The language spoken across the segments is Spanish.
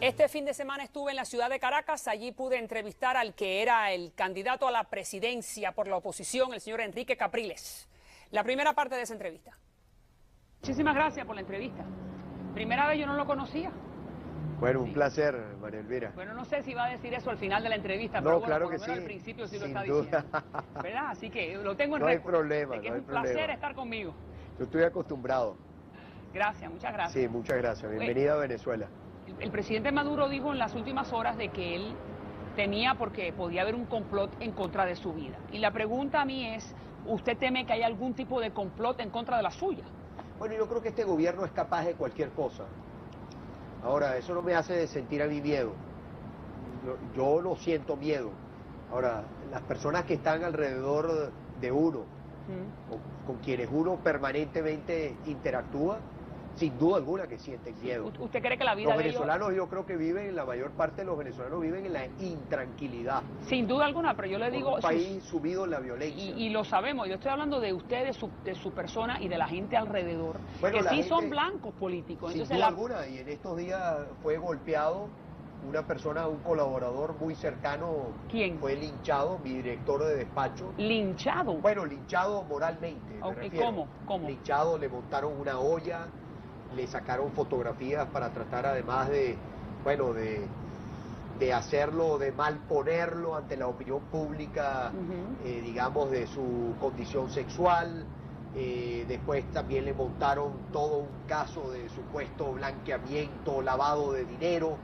Este fin de semana estuve en la ciudad de Caracas, allí pude entrevistar al que era el candidato a la presidencia por la oposición, el señor Enrique Capriles. La primera parte de esa entrevista. Muchísimas gracias por la entrevista. Primera vez, yo no lo conocía. Bueno, un placer, María Elvira. Bueno, no sé si va a decir eso al final de la entrevista, No, pero bueno, claro por lo que menos sí, al principio sí lo sin está duda. diciendo. ¿Verdad? Así que lo tengo en No hay récord, problema, de que no es hay un placer problema. estar conmigo. Yo estoy acostumbrado. Gracias, muchas gracias. Sí, muchas gracias. Bienvenida a Venezuela. El presidente Maduro dijo en las últimas horas de que él temía porque podía haber un complot en contra de su vida. Y la pregunta a mí es, ¿usted teme que haya algún tipo de complot en contra de la suya? Bueno, yo creo que este gobierno es capaz de cualquier cosa. Ahora, eso no me hace sentir a mí miedo. Yo no siento miedo. Ahora, las personas que están alrededor de uno, con quienes uno permanentemente interactúa, sin duda alguna que sienten miedo. ¿Usted cree que la vida Los de ellos... venezolanos, yo creo que viven, la mayor parte de los venezolanos viven en la intranquilidad. Sin duda alguna, pero yo le digo... Un país sumido en la violencia. Y lo sabemos, yo estoy hablando de usted, de su persona y de la gente alrededor, bueno, que sí gente, son blancos políticos. Sin Entonces, duda alguna, y en estos días fue golpeado una persona, un colaborador muy cercano. ¿Quién? Fue linchado, mi director de despacho. ¿Linchado? Bueno, linchado moralmente, me refiero. ¿Cómo? Linchado, le montaron una olla, le sacaron fotografías para tratar además de, bueno, de hacerlo, de malponerlo ante la opinión pública, digamos, de su condición sexual. Después también le montaron todo un caso de supuesto blanqueamiento, lavado de dinero.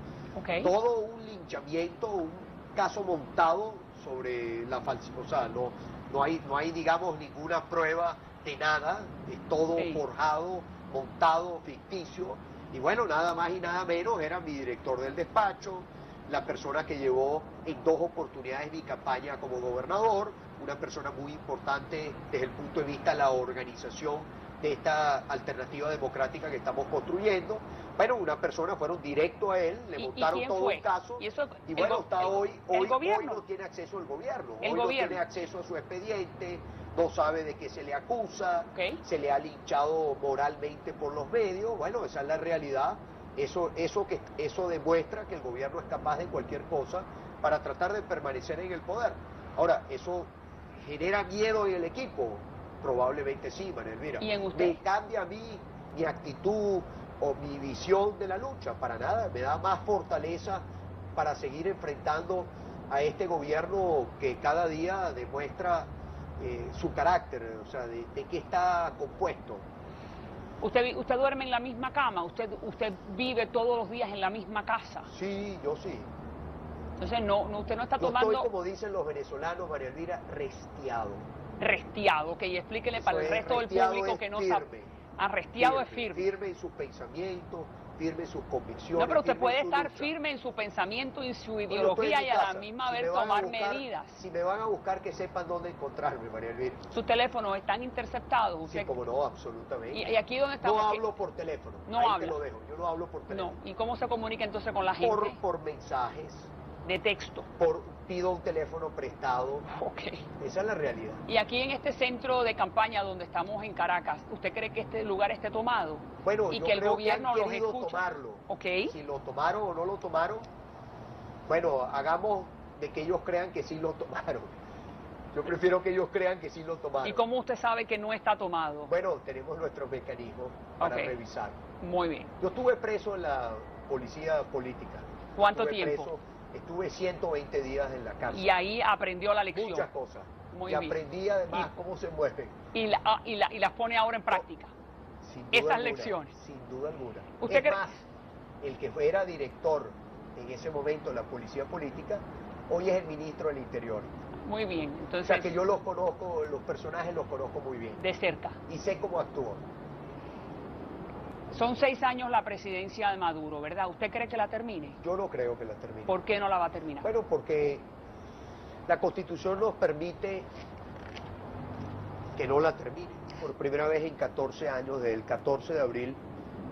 Todo un linchamiento, un caso montado sobre la falsedad. O sea, no hay, digamos, ninguna prueba de nada, es todo forjado, montado, ficticio. Y bueno, nada más y nada menos era mi director del despacho, la persona que llevó en 2 oportunidades mi campaña como gobernador, una persona muy importante desde el punto de vista de la organización de esta alternativa democrática que estamos construyendo. Bueno, una persona, fueron directo a él, le montaron todo un caso, y bueno, está hoy no tiene acceso al gobierno, hoy no tiene acceso a su expediente, no sabe de qué se le acusa, se le ha linchado moralmente por los medios. Bueno, esa es la realidad. Eso demuestra que el gobierno es capaz de cualquier cosa para tratar de permanecer en el poder. Ahora, ¿eso genera miedo en el equipo? Probablemente sí, María Elvira. ¿Y en usted? ¿Me cambia a mí mi actitud o mi visión de la lucha? Para nada, me da más fortaleza para seguir enfrentando a este gobierno que cada día demuestra su carácter, o sea, de qué está compuesto. ¿Usted duerme en la misma cama? ¿Usted vive todos los días en la misma casa? Sí, yo sí. Entonces usted no está tomando... Yo estoy, como dicen los venezolanos, María Elvira, restiado. Restiado, ok, explíquele para el resto del público que no sabe. Arrestiado es firme. Firme en sus pensamientos, firme en sus convicciones. No, pero usted puede estar firme en su pensamiento, en su ideología y a la misma vez tomar medidas. Si me van a buscar, que sepan dónde encontrarme, María Elvira. ¿Sus teléfonos están interceptados? ¿Usted? Sí, como no, absolutamente. ¿Y aquí dónde estamos? No hablo por teléfono. No ahí habla. te lo dejo, yo no hablo por teléfono. No. ¿Y cómo se comunica entonces con la gente? Por mensajes. De texto. Pido un teléfono prestado. Ok. Esa es la realidad. Y aquí en este centro de campaña donde estamos en Caracas, ¿usted cree que este lugar esté tomado? Bueno, y yo que el creo gobierno que han los querido escucha. tomarlo. Ok. Si lo tomaron o no lo tomaron, bueno, hagamos de que ellos crean que sí lo tomaron. Yo prefiero que ellos crean que sí lo tomaron. ¿Y cómo usted sabe que no está tomado? Bueno, tenemos nuestros mecanismos para revisar. Muy bien. Yo estuve preso en la policía política. ¿Cuánto tiempo? Estuve 120 días en la cárcel. Y ahí aprendió la lección. Muchas cosas. Muy y bien. aprendí además cómo se mueven. Y las pone ahora en práctica. Sin duda esas alguna, lecciones. Sin duda alguna. ¿Usted más, el que era director en ese momento de la policía política, hoy es el ministro del Interior. Muy bien. Entonces, o sea que yo los conozco, los personajes los conozco muy bien. De cerca. Y sé cómo actúan. Son 6 años la presidencia de Maduro, ¿verdad? ¿Usted cree que la termine? Yo no creo que la termine. ¿Por qué no la va a terminar? Bueno, porque la Constitución nos permite que no la termine. Por primera vez en 14 años, desde el 14 de abril,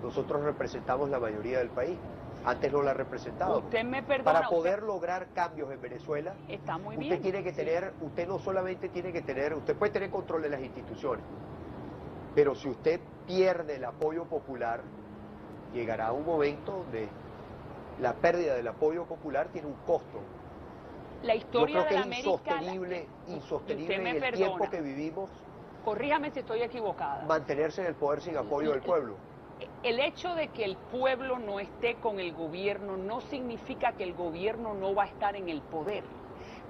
nosotros representamos la mayoría del país. Antes no la representábamos. Usted me perdona. Para poder lograr cambios en Venezuela, está muy usted bien. Tiene que tener, usted no solamente tiene que tener, usted puede tener control de las instituciones, pero si usted pierde el apoyo popular, llegará un momento donde la pérdida del apoyo popular tiene un costo. La historia Yo creo de que la es América... insostenible en el perdona. tiempo que vivimos, Corríjame si estoy equivocada. mantenerse en el poder sin apoyo del pueblo. El hecho de que el pueblo no esté con el gobierno no significa que el gobierno no va a estar en el poder.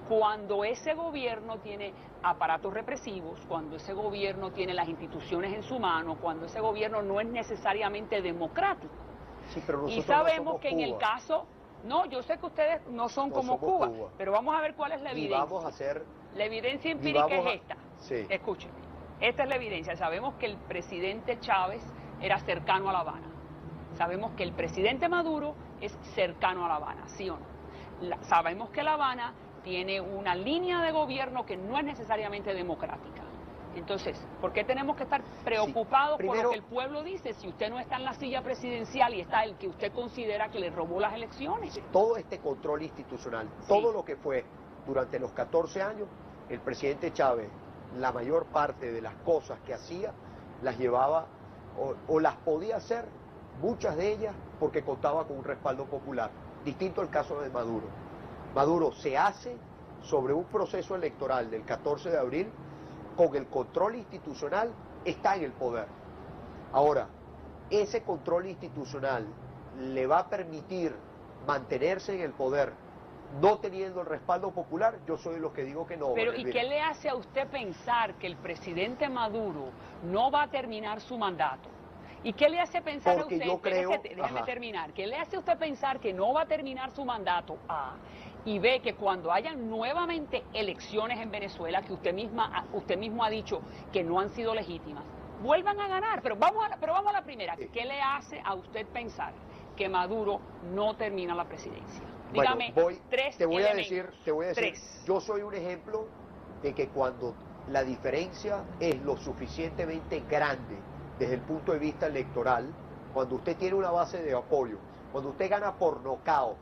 Cuando ese gobierno tiene aparatos represivos, cuando ese gobierno tiene las instituciones en su mano, cuando ese gobierno no es necesariamente democrático. Sí, pero Y nosotros sabemos no somos que en el Cuba. caso... No, yo sé que ustedes no son No como somos Cuba, Cuba. pero vamos a ver cuál es la Y evidencia. vamos a hacer... La evidencia y empírica vamos es esta. Sí. Escúcheme, esta es la evidencia. Sabemos que el presidente Chávez era cercano a La Habana. Sabemos que el presidente Maduro es cercano a La Habana, ¿sí o no? Sabemos que La Habana tiene una línea de gobierno que no es necesariamente democrática. Entonces, ¿por qué tenemos que estar preocupados por lo que el pueblo dice si usted no está en la silla presidencial y está el que usted considera que le robó las elecciones? Todo este control institucional, todo lo que fue durante los 14 años, el presidente Chávez, la mayor parte de las cosas que hacía, las llevaba o las podía hacer, muchas de ellas, porque contaba con un respaldo popular. Distinto al caso de Maduro. Maduro se hace sobre un proceso electoral del 14 de abril, con el control institucional, está en el poder. Ahora, ese control institucional le va a permitir mantenerse en el poder, no teniendo el respaldo popular. Yo soy de los que digo que no. Pero ¿y qué le hace a usted pensar que el presidente Maduro no va a terminar su mandato? ¿Y qué le hace pensar Porque a usted, yo creo, déjeme terminar, qué le hace a usted pensar que no va a terminar su mandato? Y ve que cuando hayan nuevamente elecciones en Venezuela, que usted mismo ha dicho que no han sido legítimas, vuelvan a ganar. Pero vamos a la primera. ¿Qué le hace a usted pensar que Maduro no termina la presidencia? Dígame te voy a decir, tres. Yo soy un ejemplo de que cuando la diferencia es lo suficientemente grande desde el punto de vista electoral, cuando usted tiene una base de apoyo, cuando usted gana por nocaut,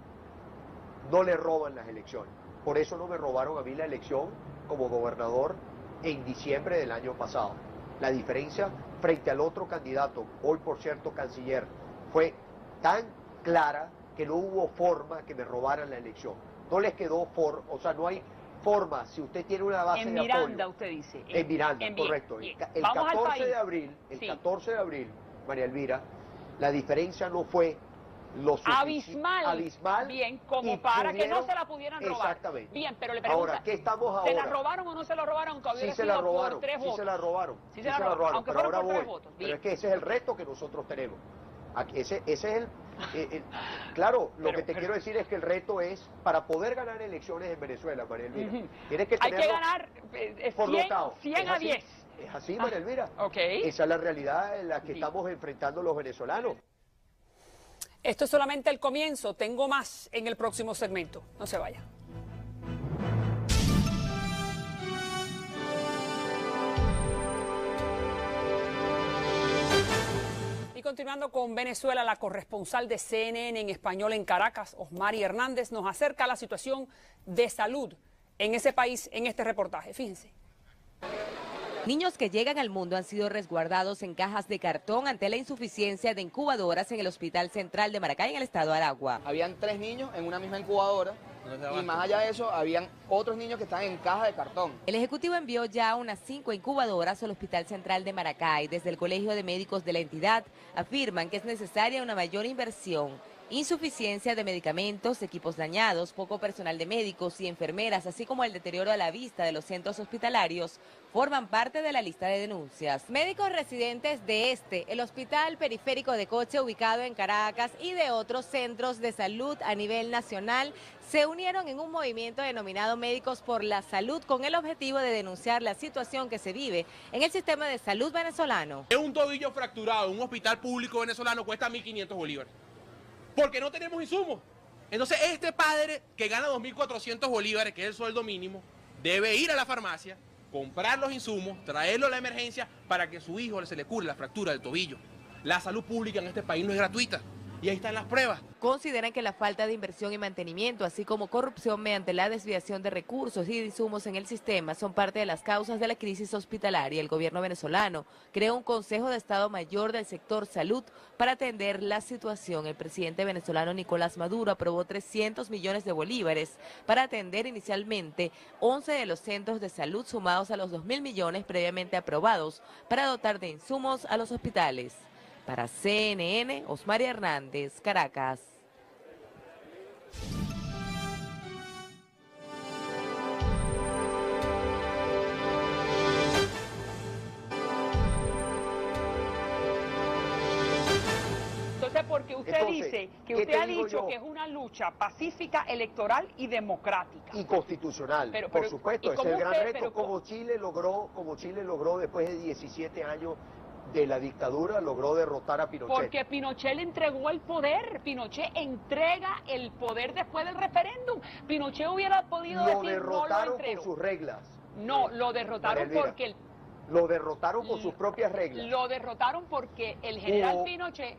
no le roban las elecciones. Por eso no me robaron a mí la elección como gobernador en diciembre del año pasado. La diferencia frente al otro candidato, hoy por cierto canciller, fue tan clara que no hubo forma que me robaran la elección. No les quedó o sea, no hay forma, si usted tiene una base de apoyo. En Miranda, usted dice. En Miranda, correcto. El 14 de abril, el 14 de abril, María Elvira, la diferencia no fue lo abismal. Bien, como para que no se la pudieran robar. Exactamente. Bien, pero le pregunto, ahora, ¿qué estamos ahora? ¿se la robaron o no se la robaron? Sí se la robaron, sí se la robaron. Sí se la robaron, aunque pero ahora por 3 voy. votos. Pero es que ese es el reto que nosotros tenemos. Ese es claro, lo que te quiero decir es que el reto es, para poder ganar elecciones en Venezuela, María Elvira, tienes que hay que ganar 100 a 10. Es así, María Elvira. Okay. Esa es la realidad en la que estamos enfrentando los venezolanos. Esto es solamente el comienzo. Tengo más en el próximo segmento. No se vaya. Y continuando con Venezuela, la corresponsal de CNN en español en Caracas, Osmari Hernández, nos acerca a la situación de salud en ese país en este reportaje. Fíjense. Niños que llegan al mundo han sido resguardados en cajas de cartón ante la insuficiencia de incubadoras en el Hospital Central de Maracay, en el estado de Aragua. Habían 3 niños en una misma incubadora y más allá de eso habían otros niños que estaban en cajas de cartón. El Ejecutivo envió ya unas 5 incubadoras al Hospital Central de Maracay. Desde el Colegio de Médicos de la entidad afirman que es necesaria una mayor inversión. Insuficiencia de medicamentos, equipos dañados, poco personal de médicos y enfermeras, así como el deterioro a la vista de los centros hospitalarios, forman parte de la lista de denuncias. Médicos residentes de el Hospital Periférico de Coche, ubicado en Caracas, y de otros centros de salud a nivel nacional, se unieron en un movimiento denominado Médicos por la Salud, con el objetivo de denunciar la situación que se vive en el sistema de salud venezolano. Un tobillo fracturado en un hospital público venezolano cuesta 1.500 bolívares. Porque no tenemos insumos. Entonces este padre que gana 2.400 bolívares, que es el sueldo mínimo, debe ir a la farmacia, comprar los insumos, traerlo a la emergencia para que a su hijo se le cure la fractura del tobillo. La salud pública en este país no es gratuita. Y ahí están las pruebas. Consideran que la falta de inversión y mantenimiento, así como corrupción mediante la desviación de recursos y de insumos en el sistema, son parte de las causas de la crisis hospitalaria. El gobierno venezolano creó un Consejo de Estado Mayor del sector salud para atender la situación. El presidente venezolano Nicolás Maduro aprobó 300 millones de bolívares para atender inicialmente 11 de los centros de salud, sumados a los 2.000 millones previamente aprobados para dotar de insumos a los hospitales. Para CNN, Osmaria Hernández, Caracas. Entonces, porque usted dice que usted ha dicho que es una lucha pacífica, electoral y democrática. Y constitucional, por supuesto, ese es el gran reto. Como Chile logró después de 17 años de la dictadura, logró derrotar a Pinochet. Porque Pinochet le entregó el poder. Pinochet entrega el poder después del referéndum. Pinochet hubiera podido decir, no lo entrego. Lo derrotaron con sus reglas. No, lo derrotaron porque... Lo derrotaron con sus propias reglas. Lo derrotaron porque el general Pinochet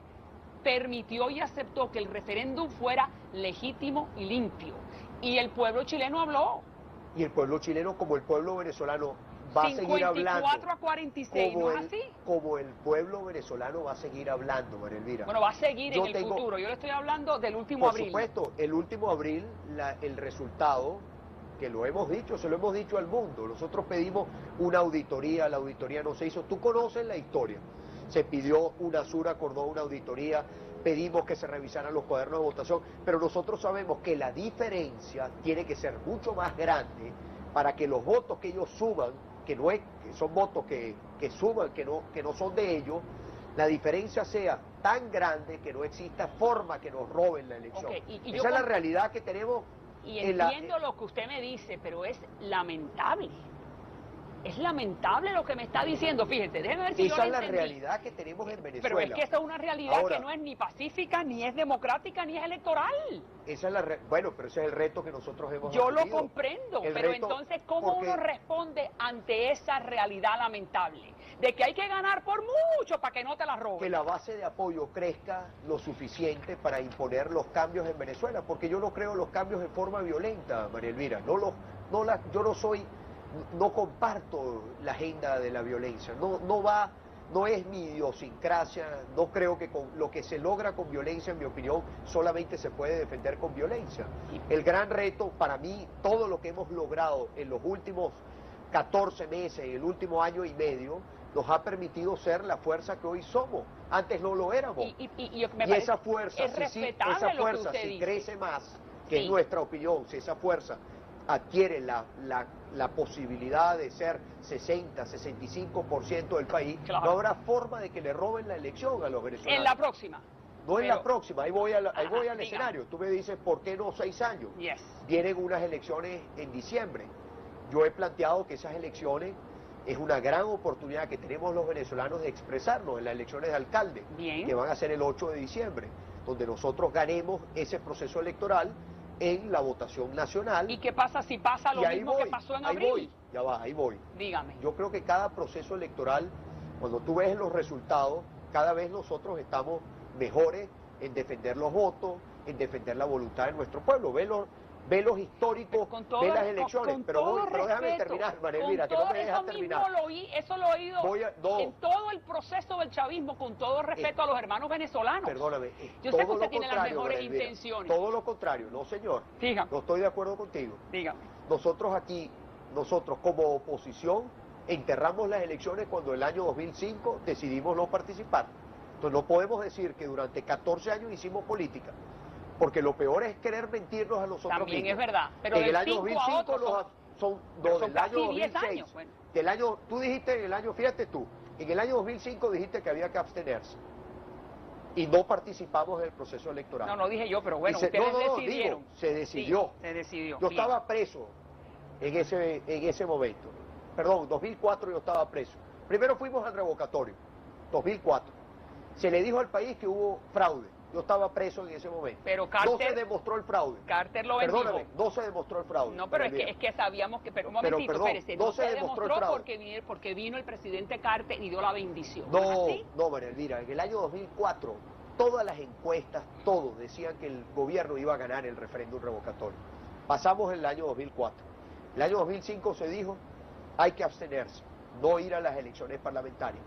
permitió y aceptó que el referéndum fuera legítimo y limpio. Y el pueblo chileno habló. Y el pueblo chileno, como el pueblo venezolano, va a seguir hablando. 54 a 46, ¿no es así? Como el pueblo venezolano va a seguir hablando, María Elvira. Bueno, va a seguir en el futuro. Yo le estoy hablando del último abril. Por supuesto, el último abril, el resultado, que lo hemos dicho, se lo hemos dicho al mundo. Nosotros pedimos una auditoría, la auditoría no se hizo. Tú conoces la historia. Se pidió, UNASUR acordó una auditoría, pedimos que se revisaran los cuadernos de votación, pero nosotros sabemos que la diferencia tiene que ser mucho más grande para que los votos que ellos suman, que son votos que suman, que no son de ellos, la diferencia sea tan grande que no exista forma que nos roben la elección. Esa es la realidad que tenemos. Y entiendo lo que usted me dice, pero es lamentable. Es lamentable lo que me está diciendo, fíjese, déjeme ver si yo lo entendí. Esa es la realidad que tenemos en Venezuela. Pero es que esa es una realidad ahora, que no es ni pacífica, ni es democrática, ni es electoral. Esa es bueno, pero ese es el reto que nosotros hemos Yo asumido. lo comprendo, pero entonces, ¿cómo uno responde ante esa realidad lamentable? De que hay que ganar por mucho para que no te la roben. Que la base de apoyo crezca lo suficiente para imponer los cambios en Venezuela, porque yo no creo los cambios en forma violenta, María Elvira. No comparto la agenda de la violencia, no es mi idiosincrasia, no creo que con lo que se logra con violencia, en mi opinión, solamente se puede defender con violencia. El gran reto para mí, todo lo que hemos logrado en los últimos 14 meses, el último año y medio, nos ha permitido ser la fuerza que hoy somos. Antes no lo éramos. Y esa fuerza, si crece más, que es nuestra opinión, si esa fuerza adquiere la posibilidad de ser 60, 65% del país, claro, no habrá forma de que le roben la elección a los venezolanos. En la próxima. No en la próxima, ahí voy al escenario. Tú me dices, ¿por qué no 6 años? Vienen unas elecciones en diciembre. Yo he planteado que esas elecciones es una gran oportunidad que tenemos los venezolanos de expresarnos en las elecciones de alcalde, que van a ser el 8 de diciembre, donde nosotros ganemos ese proceso electoral en la votación nacional. ¿Y qué pasa si pasa lo mismo que pasó en abril? Ahí voy. Dígame. Yo creo que cada proceso electoral, cuando tú ves los resultados, cada vez nosotros estamos mejores en defender los votos, en defender la voluntad de nuestro pueblo. Ve los históricos, ve las elecciones, pero déjame terminar, María Elvira, que no me dejas terminar. Eso lo he oído en todo el proceso del chavismo, con todo respeto a los hermanos venezolanos. Perdóname. Yo sé que usted tiene las mejores intenciones. Todo lo contrario, no señor. Dígame. No estoy de acuerdo contigo. Dígame. Nosotros como oposición, enterramos las elecciones cuando el año 2005 decidimos no participar. Entonces no podemos decir que durante 14 años hicimos política. Porque lo peor es querer mentirnos a nosotros también mismos. Es verdad, pero en el año 2005 son del año 2006. Años, bueno. Tú dijiste en el año, fíjate tú, en el año 2005 dijiste que había que abstenerse. Y no participamos en el proceso electoral. No dije yo, pero bueno, ustedes decidieron. Se decidió. Sí, se decidió. Yo estaba preso en ese momento. Perdón, 2004 yo estaba preso. Primero fuimos al revocatorio, 2004. Se le dijo al país que hubo fraude. Yo estaba preso en ese momento. Pero Carter, no se demostró el fraude. Carter lo bendijo. Perdóname, no se demostró el fraude. No, pero es que sabíamos que... Pero un momentito, espérese. No se demostró el fraude. Porque vino el presidente Carter y dio la bendición. No, María Elvira, en el año 2004 todas las encuestas, todos decían que el gobierno iba a ganar el referéndum revocatorio. Pasamos el año 2004. El año 2005 se dijo, hay que abstenerse, no ir a las elecciones parlamentarias.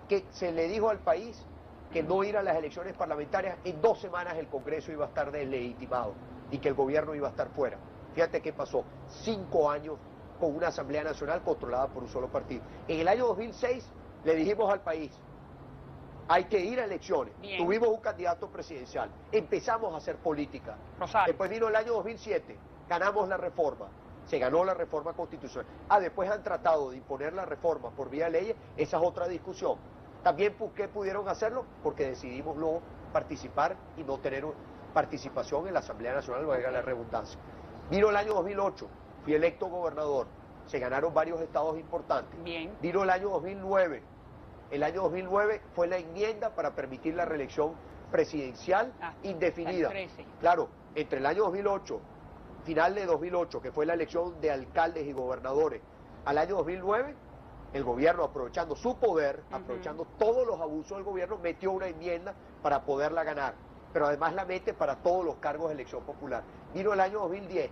Que se le dijo al país que no ir a las elecciones parlamentarias, en 2 semanas el Congreso iba a estar deslegitimado y que el gobierno iba a estar fuera. Fíjate qué pasó, 5 años con una Asamblea Nacional controlada por un solo partido. En el año 2006 le dijimos al país, hay que ir a elecciones. Bien. Tuvimos un candidato presidencial, empezamos a hacer política. Rosario. Después vino el año 2007, ganamos la reforma, se ganó la reforma constitucional. Después han tratado de imponer la reforma por vía de leyes, esa es otra discusión. También, ¿por qué pudieron hacerlo? Porque decidimos no participar y no tener participación en la Asamblea Nacional, valga la redundancia. Vino el año 2008, fui electo gobernador, se ganaron varios estados importantes. Bien. Vino el año 2009, el año 2009 fue la enmienda para permitir la reelección presidencial indefinida. Claro, entre el año 2008, final de 2008, que fue la elección de alcaldes y gobernadores, al año 2009, el gobierno, aprovechando su poder, aprovechando todos los abusos del gobierno, metió una enmienda para poderla ganar, pero además la mete para todos los cargos de elección popular. Vino el año 2010,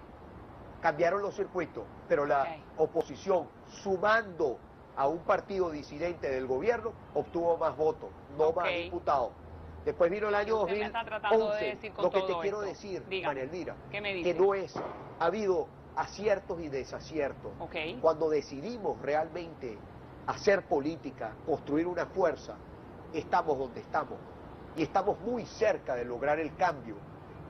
cambiaron los circuitos, pero la oposición, sumando a un partido disidente del gobierno, obtuvo más votos, no más diputados. Después vino el año 2011, lo que te quiero decir, María Elvira, que no es, ha habido aciertos y desaciertos. Cuando decidimos realmente hacer política, construir una fuerza, estamos donde estamos. Y estamos muy cerca de lograr el cambio,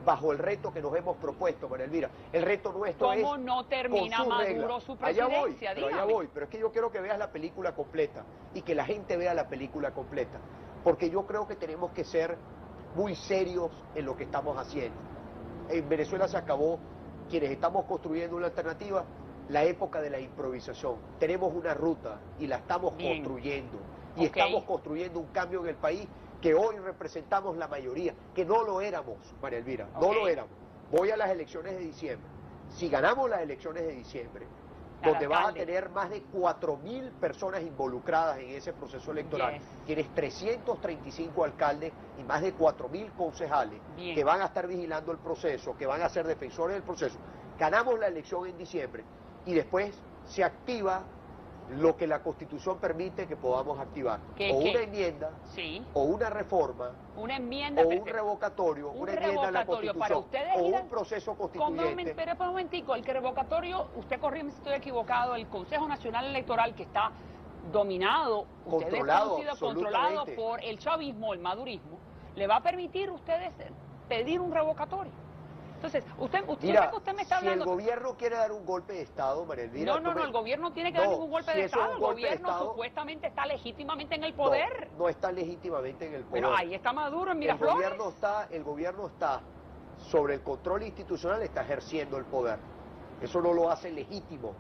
bajo el reto que nos hemos propuesto, María Elvira. El reto nuestro es... ¿Cómo no termina Maduro su presidencia? Allá voy, pero es que yo quiero que veas la película completa y que la gente vea la película completa. Porque yo creo que tenemos que ser muy serios en lo que estamos haciendo. En Venezuela se acabó, quienes estamos construyendo una alternativa, la época de la improvisación. Tenemos una ruta y la estamos construyendo. Y estamos construyendo un cambio en el país que hoy representamos la mayoría, que no lo éramos, María Elvira, no lo éramos. Voy a las elecciones de diciembre. Si ganamos las elecciones de diciembre, donde vas a tener más de 4.000 personas involucradas en ese proceso electoral, tienes 335 alcaldes y más de 4.000 concejales que van a estar vigilando el proceso, que van a ser defensores del proceso. Ganamos la elección en diciembre y después se activa lo que la Constitución permite que podamos activar. O una enmienda, o una reforma, una enmienda, o un revocatorio, una enmienda a la Constitución, para ustedes o un proceso constituyente. Espera un momentico, el revocatorio, usted corrígeme si estoy equivocado, el Consejo Nacional Electoral que está dominado, controlado por el chavismo, el madurismo, ¿le va a permitir a ustedes pedir un revocatorio? Entonces, mira, usted me está hablando... si el gobierno quiere dar un golpe de Estado, María Elvira... No, el gobierno no tiene que dar ningún golpe de Estado. El gobierno supuestamente está legítimamente en el poder. No está legítimamente en el poder. Bueno, ahí está Maduro en Miraflores. El gobierno está sobre el control institucional, está ejerciendo el poder. Eso no lo hace legítimo.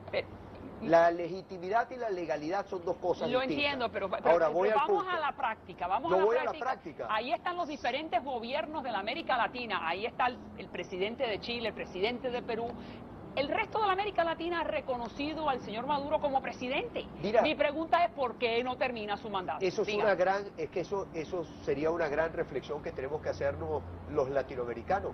La legitimidad y la legalidad son dos cosas distintas. Lo entiendo, pero ahora vamos a la práctica. Voy a la práctica. Ahí están los diferentes gobiernos de la América Latina. Ahí está el presidente de Chile, el presidente de Perú. El resto de la América Latina ha reconocido al señor Maduro como presidente. Mira, mi pregunta es ¿por qué no termina su mandato? Eso sería una gran reflexión que tenemos que hacernos los latinoamericanos,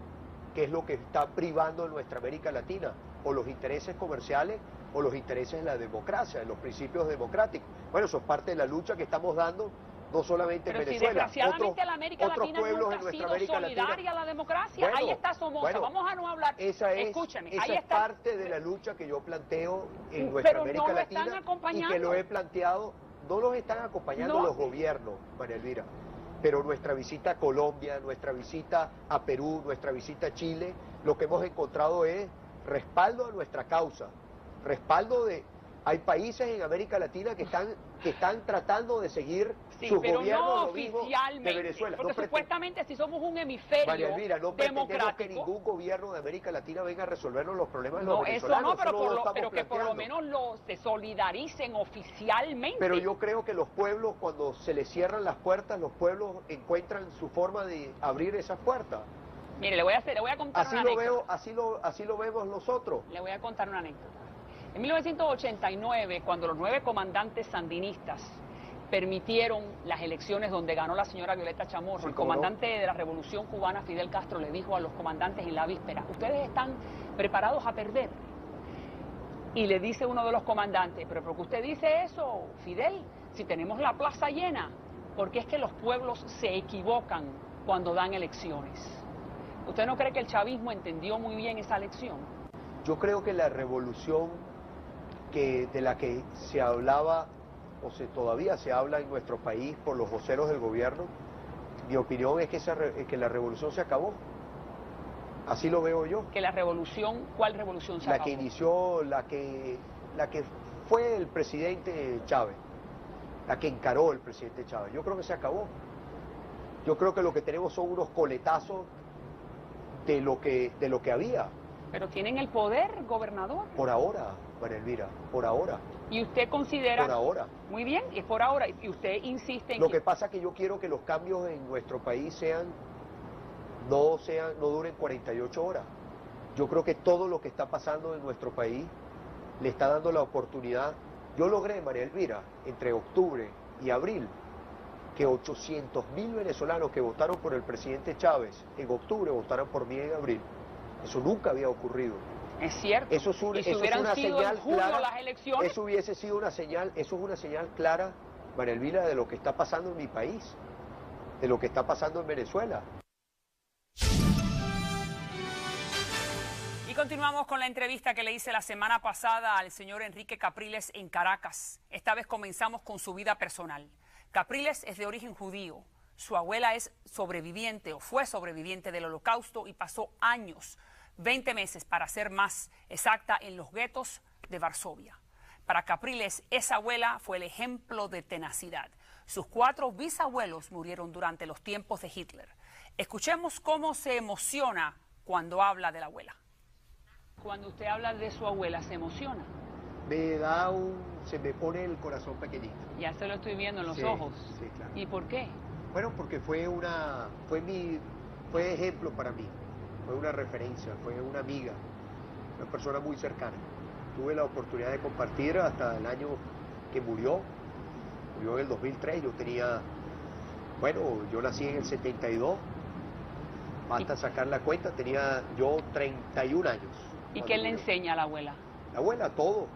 que es lo que está privando en nuestra América Latina, o los intereses comerciales o los intereses de la democracia, de los principios democráticos. Bueno, eso es parte de la lucha que estamos dando, no solamente en Venezuela. Desgraciadamente la América Latina nunca ha sido solidaria a la democracia. Ahí está Somoza, vamos a no hablar. Escúchame, esa es parte de la lucha que yo planteo en nuestra América Latina y que lo he planteado. No los están acompañando los gobiernos, María Elvira, pero nuestra visita a Colombia, nuestra visita a Perú, nuestra visita a Chile, lo que hemos encontrado es respaldo a nuestra causa, respaldo de... Hay países en América Latina que están tratando de seguir sus gobiernos de Venezuela. Porque supuestamente si somos un hemisferio María Elvira, no pretendemos que ningún gobierno de América Latina venga a resolvernos los problemas de los venezolanos. Pero que por lo menos se solidaricen oficialmente. Pero yo creo que los pueblos, cuando se les cierran las puertas, los pueblos encuentran su forma de abrir esas puertas. Mire, le voy a contar una anécdota. Así lo vemos nosotros. Le voy a contar una anécdota. En 1989, cuando los 9 comandantes sandinistas permitieron las elecciones donde ganó la señora Violeta Chamorro. Sí, el comandante de la Revolución Cubana, Fidel Castro, le dijo a los comandantes en la víspera, ustedes están preparados a perder. Y le dice uno de los comandantes, pero ¿por qué usted dice eso, Fidel? Si tenemos la plaza llena, porque es que los pueblos se equivocan cuando dan elecciones. ¿Usted no cree que el chavismo entendió muy bien esa lección? Yo creo que la revolución de la que se hablaba, todavía se habla en nuestro país por los voceros del gobierno, mi opinión es que la revolución se acabó. Así lo veo yo. Que la revolución, ¿cuál revolución se acabó? La que inició, la que fue el presidente Chávez, la que encaró el presidente Chávez. Yo creo que se acabó. Yo creo que lo que tenemos son unos coletazos de lo que había. Pero tienen el poder, gobernador. Por ahora, María Elvira, por ahora. ¿Y usted considera? Por ahora. Muy bien, es por ahora. Y usted insiste en Lo que pasa es que yo quiero que los cambios en nuestro país no duren 48 horas. Yo creo que todo lo que está pasando en nuestro país le está dando la oportunidad. Yo logré, María Elvira, entre octubre y abril, que 800.000 venezolanos que votaron por el presidente Chávez en octubre votaran por mí en abril. Eso nunca había ocurrido. Es cierto. Eso es una señal clara. Las elecciones. Eso hubiese sido una señal, eso es una señal clara, María Elvira, de lo que está pasando en mi país, de lo que está pasando en Venezuela. Y continuamos con la entrevista que le hice la semana pasada al señor Enrique Capriles en Caracas. Esta vez comenzamos con su vida personal. Capriles es de origen judío. Su abuela es sobreviviente o fue sobreviviente del Holocausto y pasó años, 20 meses para ser más exacta, en los guetos de Varsovia. Para Capriles, esa abuela fue el ejemplo de tenacidad. Sus 4 bisabuelos murieron durante los tiempos de Hitler. Escuchemos cómo se emociona cuando habla de la abuela. Cuando usted habla de su abuela, ¿se emociona? Se me pone el corazón pequeñito. Ya se lo estoy viendo en los ojos. Sí, claro. ¿Y por qué? Bueno, porque fue ejemplo para mí, fue una referencia, fue una amiga, una persona muy cercana. Tuve la oportunidad de compartir hasta el año que murió en el 2003, yo nací en el 72, basta sacar la cuenta, tenía yo 31 años. ¿Y qué le enseña a la abuela? La abuela, todo,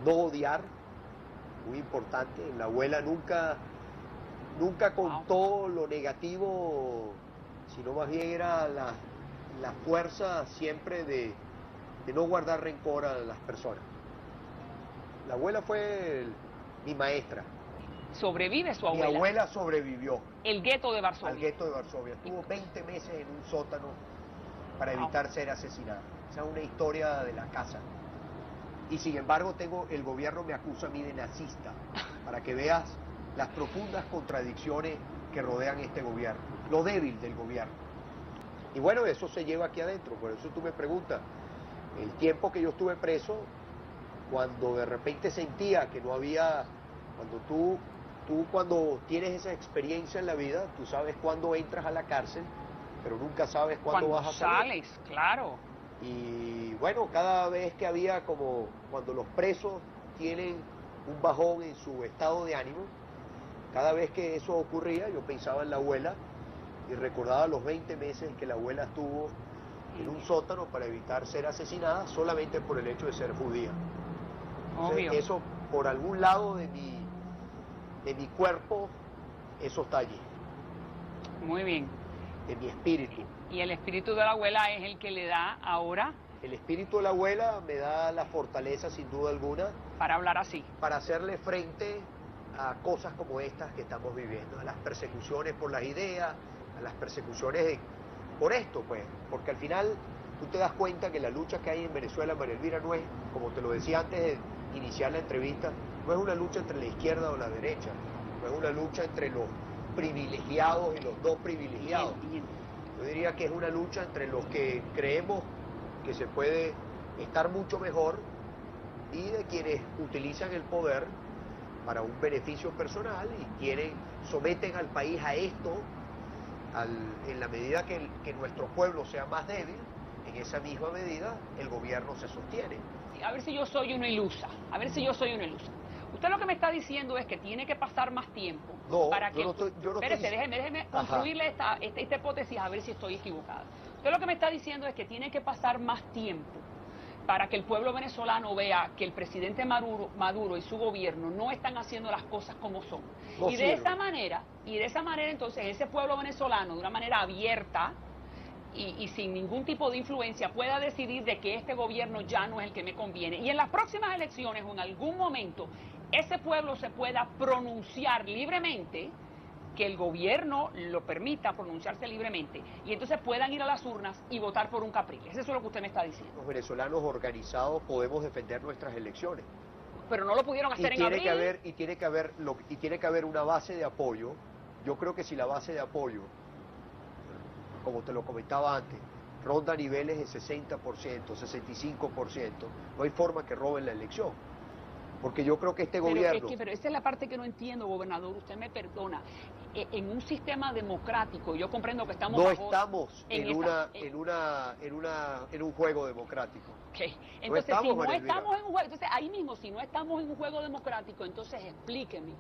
no odiar, muy importante, la abuela nunca contó lo negativo, sino más bien era la fuerza siempre de no guardar rencor a las personas. La abuela fue mi maestra. ¿Sobrevive su abuela? Mi abuela sobrevivió. El gueto de Varsovia. Al gueto de Varsovia. Estuvo 20 meses en un sótano para evitar ser asesinada. Esa es una historia de la casa. Y sin embargo el gobierno me acusa a mí de nazista, para que veas las profundas contradicciones que rodean este gobierno, lo débil del gobierno. Y bueno, eso se lleva aquí adentro, por eso tú me preguntas, el tiempo que yo estuve preso, cuando de repente sentía que no había, cuando tienes esa experiencia en la vida, tú sabes cuándo entras a la cárcel, pero nunca sabes cuándo vas a salir. Sales, claro. Y bueno, cada vez que había cuando los presos tienen un bajón en su estado de ánimo, cada vez que eso ocurría, yo pensaba en la abuela y recordaba los 20 meses que la abuela estuvo en un sótano para evitar ser asesinada solamente por el hecho de ser judía. Entonces, eso, por algún lado de mi cuerpo, eso está allí. Muy bien. De mi espíritu. ¿Y el espíritu de la abuela es el que le da ahora? El espíritu de la abuela me da la fortaleza, sin duda alguna. Para hablar así. Para hacerle frente a cosas como estas que estamos viviendo, a las persecuciones por las ideas, a las persecuciones por esto, pues, porque al final tú te das cuenta que la lucha que hay en Venezuela, María Elvira, no es, como te lo decía antes de iniciar la entrevista, no es una lucha entre la izquierda o la derecha, no es una lucha entre los privilegiados y los no privilegiados. Yo diría que es una lucha entre los que creemos que se puede estar mucho mejor y de quienes utilizan el poder para un beneficio personal y someten al país a esto, en la medida que nuestro pueblo sea más débil, en esa misma medida el gobierno se sostiene. A ver si yo soy una ilusa, Usted lo que me está diciendo es que tiene que pasar más tiempo para que... Espérese, déjeme construirle esta hipótesis a ver si estoy equivocada. Usted lo que me está diciendo es que tiene que pasar más tiempo para que el pueblo venezolano vea que el presidente Maduro y su gobierno no están haciendo las cosas como son. No y de esa manera entonces ese pueblo venezolano, de una manera abierta y sin ningún tipo de influencia, pueda decidir de que este gobierno ya no es el que me conviene. Y en las próximas elecciones o en algún momento ese pueblo se pueda pronunciar libremente, que el gobierno lo permita pronunciarse libremente, y entonces puedan ir a las urnas y votar por un Capriles. Eso es lo que usted me está diciendo. Los venezolanos organizados podemos defender nuestras elecciones. Pero no lo pudieron hacer en abril. Y tiene que haber una base de apoyo. Yo creo que si la base de apoyo, como te lo comentaba antes, ronda niveles de 60%, 65%, no hay forma que roben la elección. Porque yo creo que este gobierno... Pero esa es la parte que no entiendo, gobernador, usted me perdona. En un sistema democrático, yo comprendo que estamos... No estamos en un juego democrático. Okay. Entonces, si no estamos en un juego, entonces ahí mismo, si no estamos en un juego democrático, entonces explíqueme,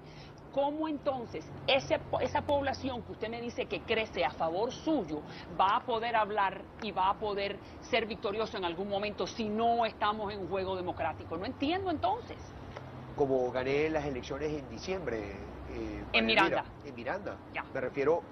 ¿cómo entonces esa población que usted me dice que crece a favor suyo va a poder hablar y va a poder ser victorioso en algún momento si no estamos en un juego democrático? No entiendo entonces. Como gané las elecciones en diciembre. En Miranda. En Miranda. Ya. Me refiero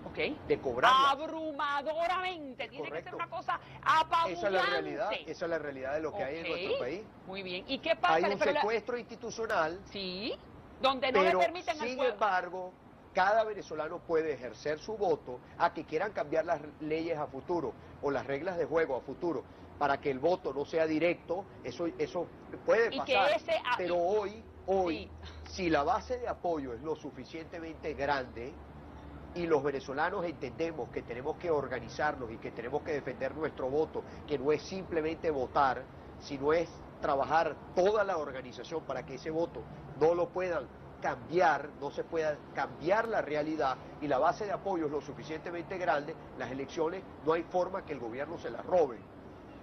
de cobrarla. Abrumadoramente. Tiene Correcto. que ser una cosa apabullante. Esa es la realidad de lo que hay en nuestro país. Muy bien. ¿Y qué pasa? Hay un secuestro institucional. Sí, donde no le permiten al sin pueblo. embargo, cada venezolano puede ejercer su voto a que quieran cambiar las leyes a futuro o las reglas de juego a futuro para que el voto no sea directo. Eso puede pasar. Pero hoy, sí, si la base de apoyo es lo suficientemente grande y los venezolanos entendemos que tenemos que organizarnos y que tenemos que defender nuestro voto, que no es simplemente votar, sino es trabajar toda la organización para que ese voto no lo puedan cambiar, no se pueda cambiar la realidad, y la base de apoyo es lo suficientemente grande, las elecciones no hay forma que el gobierno se las robe.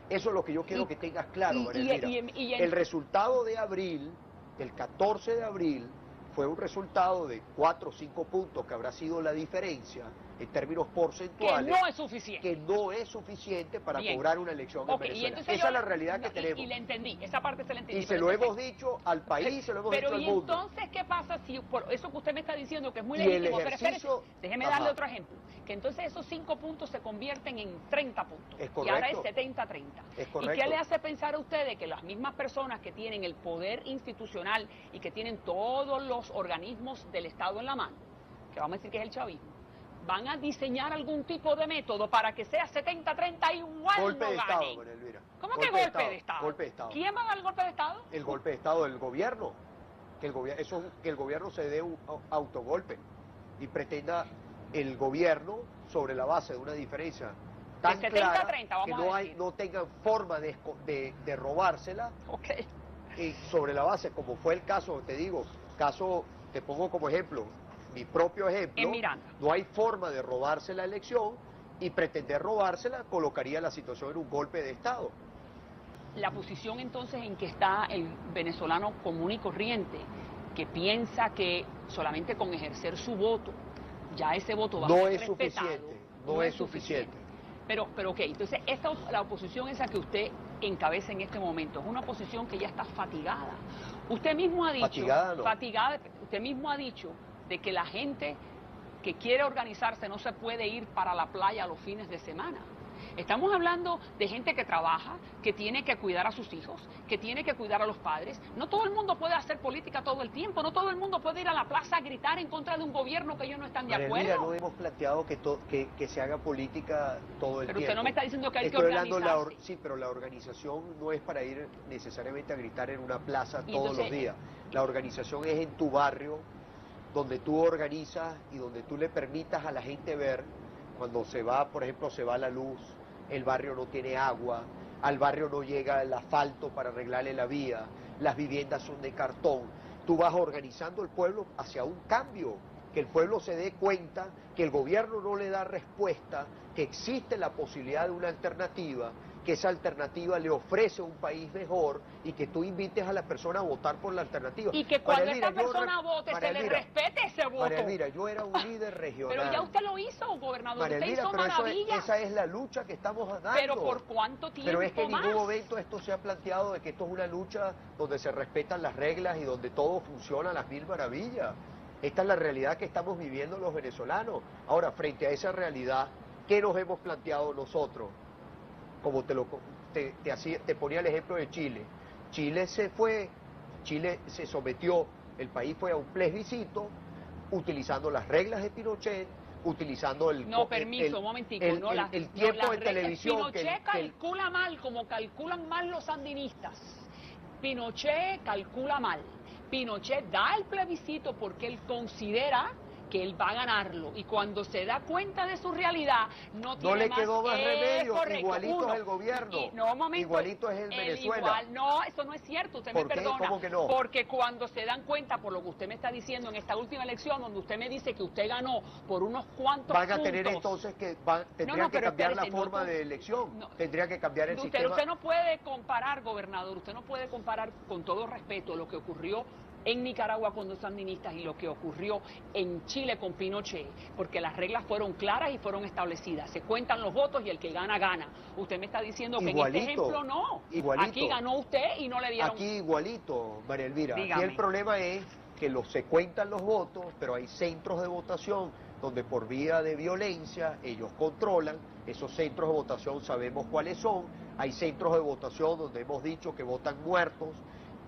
Eso es lo que yo quiero que tengas claro, María Elvira. El resultado de abril, el 14 de abril, fue un resultado de 4 o 5 puntos que habrá sido la diferencia en términos porcentuales. Que no es suficiente. Que no es suficiente para cobrar una elección en Venezuela. Esa es la realidad que tenemos. Y le entendí, esa parte se la entendí. Y se lo hemos dicho al país, se lo hemos dicho al mundo. Pero entonces, ¿qué pasa si, por eso que usted me está diciendo que es muy legítimo, pero espérese, déjeme darle otro ejemplo, que entonces esos 5 puntos se convierten en 30 puntos. Es correcto. Y ahora es 70-30. Es correcto. ¿Y qué le hace pensar a ustedes que las mismas personas que tienen el poder institucional y que tienen todos los organismos del Estado en la mano, que vamos a decir que es el chavismo, van a diseñar algún tipo de método para que sea 70-30 igual golpe no de gane? Estado, María Elvira. ¿Cómo que golpe de Estado? Golpe de Estado. ¿Quién va a dar el golpe de Estado? El golpe de Estado del gobierno. Que el gobierno se dé un autogolpe y pretenda el gobierno, sobre la base de una diferencia tan de 70-30, clara, vamos que no tengan forma de robársela. Okay. Y sobre la base, como fue el caso, te pongo como ejemplo, mi propio ejemplo, en Miranda. No hay forma de robarse la elección, y pretender robársela colocaría la situación en un golpe de Estado. La posición entonces en que está el venezolano común y corriente, que piensa que solamente con ejercer su voto, ya ese voto va a ser respetado. No es suficiente. Pero ok, entonces la oposición esa que usted encabeza en este momento es una oposición que ya está fatigada. Usted mismo ha dicho... Fatigada no. Usted mismo ha dicho de que la gente que quiere organizarse no se puede ir para la playa los fines de semana. Estamos hablando de gente que trabaja, que tiene que cuidar a sus hijos, que tiene que cuidar a los padres. No todo el mundo puede hacer política todo el tiempo, no todo el mundo puede ir a la plaza a gritar en contra de un gobierno que ellos no están de acuerdo. Mira, no hemos planteado que se haga política todo el tiempo. Pero usted no me está diciendo que hay que organizarse. Sí, pero la organización no es para ir necesariamente a gritar en una plaza todos los días. La organización es en tu barrio, donde tú organizas y donde tú le permitas a la gente ver cuando se va, por ejemplo, se va la luz, el barrio no tiene agua, al barrio no llega el asfalto para arreglarle la vía, las viviendas son de cartón. Tú vas organizando el pueblo hacia un cambio, que el pueblo se dé cuenta que el gobierno no le da respuesta, que existe la posibilidad de una alternativa que esa alternativa le ofrece un país mejor y que tú invites a la persona a votar por la alternativa. Y que cuando esa persona vote se le respete ese voto. María Elvira, yo era un líder regional. Pero ya usted lo hizo, gobernador. María Usted Elvira, hizo pero maravillas. esa es la lucha que estamos dando. Pero ¿por cuánto tiempo Pero es que en más? ningún momento esto se ha planteado de que esto es una lucha donde se respetan las reglas y donde todo funciona a las mil maravillas. Esta es la realidad que estamos viviendo los venezolanos. Ahora, frente a esa realidad, ¿qué nos hemos planteado nosotros? Como te ponía el ejemplo de Chile. Chile se sometió, el país fue a un plebiscito, utilizando las reglas de Pinochet, utilizando el... No, permiso, un momentico. El tiempo en televisión... Pinochet calcula mal, como calculan mal los sandinistas. Pinochet calcula mal. Pinochet da el plebiscito porque él considera que él va a ganarlo, y cuando se da cuenta de su realidad no tiene le más, quedó más remedio, correcto, igualito es el gobierno, no, momento, igualito es el Venezuela. No, eso no es cierto, usted me perdona. ¿Cómo que no? Porque cuando se dan cuenta, por lo que usted me está diciendo en esta última elección, donde usted me dice que usted ganó por unos cuantos van a puntos, tener entonces que tendrían que cambiar la forma de elección, tendría que cambiar el sistema. Usted no puede comparar, gobernador, usted no puede comparar, con todo respeto, lo que ocurrió en Nicaragua con los sandinistas y lo que ocurrió en Chile con Pinochet, porque las reglas fueron claras y fueron establecidas. Se cuentan los votos y el que gana, gana. Usted me está diciendo que igualito, en este ejemplo no. Igualito. Aquí ganó usted y no le dieron... Aquí igualito, María Elvira. Dígame. Aquí el problema es que se cuentan los votos, pero hay centros de votación donde por vía de violencia ellos controlan. Esos centros de votación sabemos cuáles son. Hay centros de votación donde hemos dicho que votan muertos.